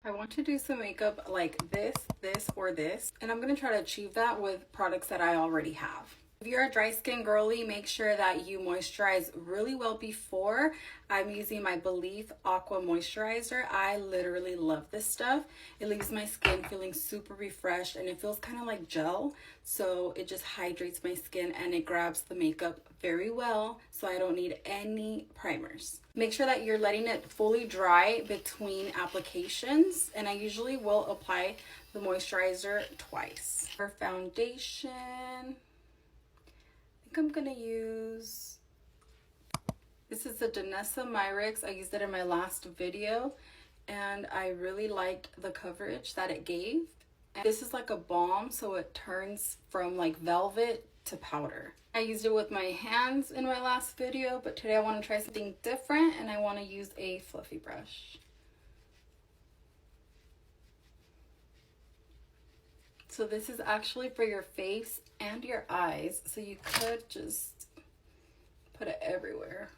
I want to do some makeup like this, or this, and I'm going to try to achieve that with products that I already have. If you're a dry skin girly, make sure that you moisturize really well before. I'm using my Belief Aqua Moisturizer. I literally love this stuff. It leaves my skin feeling super refreshed, and it feels kind of like gel. So it just hydrates my skin and it grabs the makeup very well, so I don't need any primers. Make sure that you're letting it fully dry between applications, and I usually will apply the moisturizer twice. For foundation, I'm gonna use, this is the Danessa Myrix. I used it in my last video and I really liked the coverage that it gave. And this is like a balm, so it turns from like velvet to powder. I used it with my hands in my last video, but today I want to try something different and I want to use a fluffy brush. So this is actually for your face and your eyes, so you could just put it everywhere.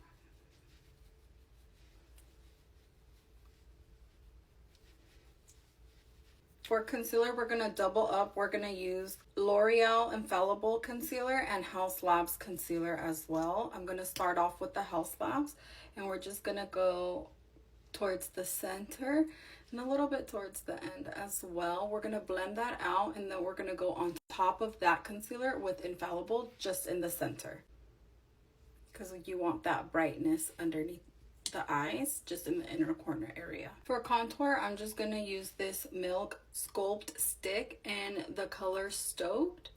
For concealer, we're going to double up. We're going to use L'Oreal Infallible Concealer and Haus Labs Concealer as well. I'm going to start off with the Haus Labs, and we're just going to go towards the center and a little bit towards the end as well. We're going to blend that out, and then we're going to go on top of that concealer with Infallible just in the center, because you want that brightness underneath the eyes, just in the inner corner area. For contour, I'm just going to use this Milk Sculpt Stick in the color Stoked,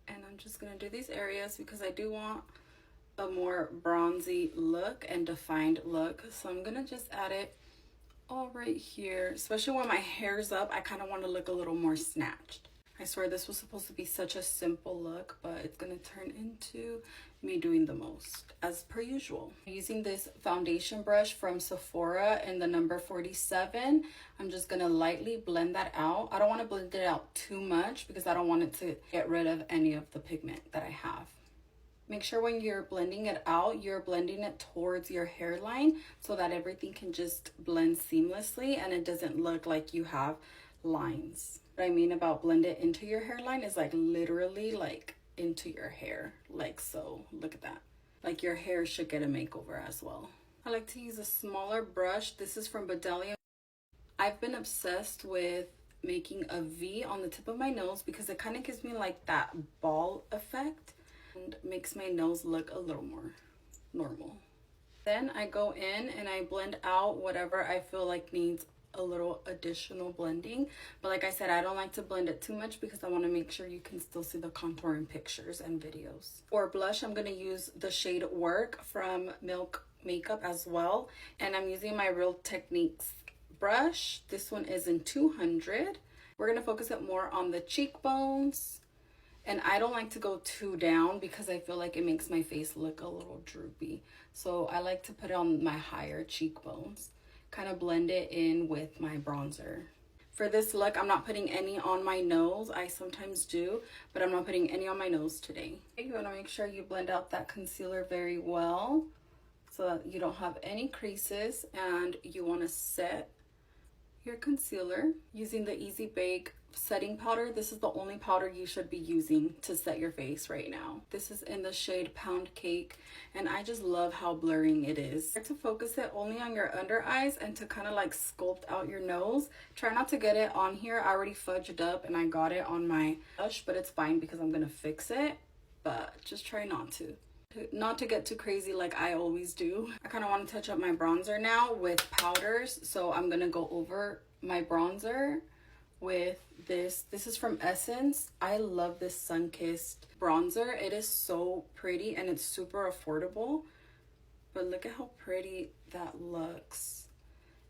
and I'm just going to do these areas because I do want a more bronzy look and defined look. So I'm going to just add it all right here, especially when my hair's up. I kind of want to look a little more snatched. I swear this was supposed to be such a simple look, but it's going to turn into me doing the most as per usual. I'm using this foundation brush from Sephora in the number 47. I'm just going to lightly blend that out. I don't want to blend it out too much because I don't want it to get rid of any of the pigment that I have. Make sure when you're blending it out, you're blending it towards your hairline so that everything can just blend seamlessly and it doesn't look like you have lines. What I mean about blend it into your hairline is like literally like into your hair, like so. Look at that. Like your hair should get a makeover as well. I like to use a smaller brush. This is from Baddie. I've been obsessed with making a V on the tip of my nose because it kind of gives me like that ball effect and makes my nose look a little more normal. Then I go in and I blend out whatever I feel like needs a little additional blending, but like I said, I don't like to blend it too much because I want to make sure you can still see the contour in pictures and videos. For blush, I'm going to use the shade Work from Milk Makeup as well, and I'm using my Real Techniques brush. This one is in 200. We're going to focus it more on the cheekbones, and I don't like to go too down because I feel like it makes my face look a little droopy, so I like to put it on my higher cheekbones. Kind of blend it in with my bronzer. For this look, I'm not putting any on my nose. I sometimes do, but I'm not putting any on my nose today. You want to make sure you blend out that concealer very well so that you don't have any creases, and you want to set your concealer using the Easy Bake setting powder. This is the only powder you should be using to set your face right now. This is in the shade Pound Cake, and I just love how blurring it is. To focus it only on your under eyes and to kind of like sculpt out your nose. Try not to get it on here. I already fudged up and I got it on my brush, but it's fine because I'm gonna fix it. But just try not to get too crazy like I always do. I kind of want to touch up my bronzer now with powders, so I'm gonna go over my bronzer with this. This is from Essence. I love this Sun-Kissed bronzer. It is so pretty and it's super affordable, but look at how pretty that looks.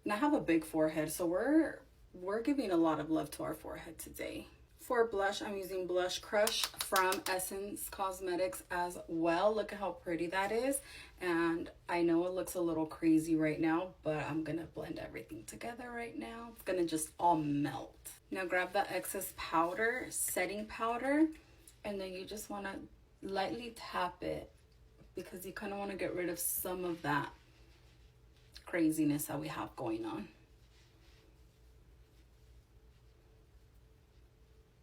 And I have a big forehead, so we're giving a lot of love to our forehead today. For blush, I'm using Blush Crush from Essence Cosmetics as well. Look at how pretty that is. And I know it looks a little crazy right now, but I'm gonna blend everything together right now. It's gonna just all melt. Now grab the excess powder, setting powder, and then you just wanna lightly tap it because you kind of want to get rid of some of that craziness that we have going on.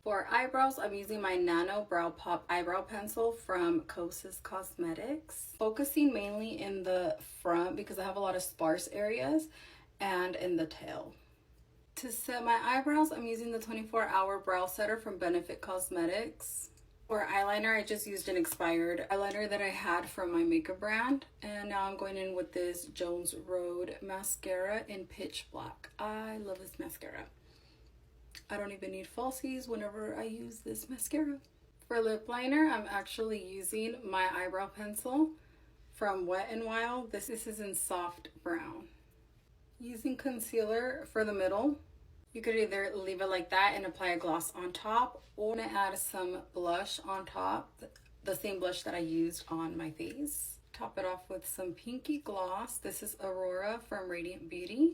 For eyebrows, I'm using my Nano Brow Pop Eyebrow Pencil from Kosas Cosmetics. Focusing mainly in the front because I have a lot of sparse areas and in the tail. To set my eyebrows, I'm using the 24-hour brow setter from Benefit Cosmetics. For eyeliner, I just used an expired eyeliner that I had from my makeup brand. And now I'm going in with this Jones Road mascara in Pitch Black. I love this mascara. I don't even need falsies whenever I use this mascara. For lip liner, I'm actually using my eyebrow pencil from Wet n Wild. This is in soft brown. Using concealer for the middle, you could either leave it like that and apply a gloss on top, or add some blush on top, the same blush that I used on my face. Top it off with some pinky gloss. This is Aurora from Radiant Beauty.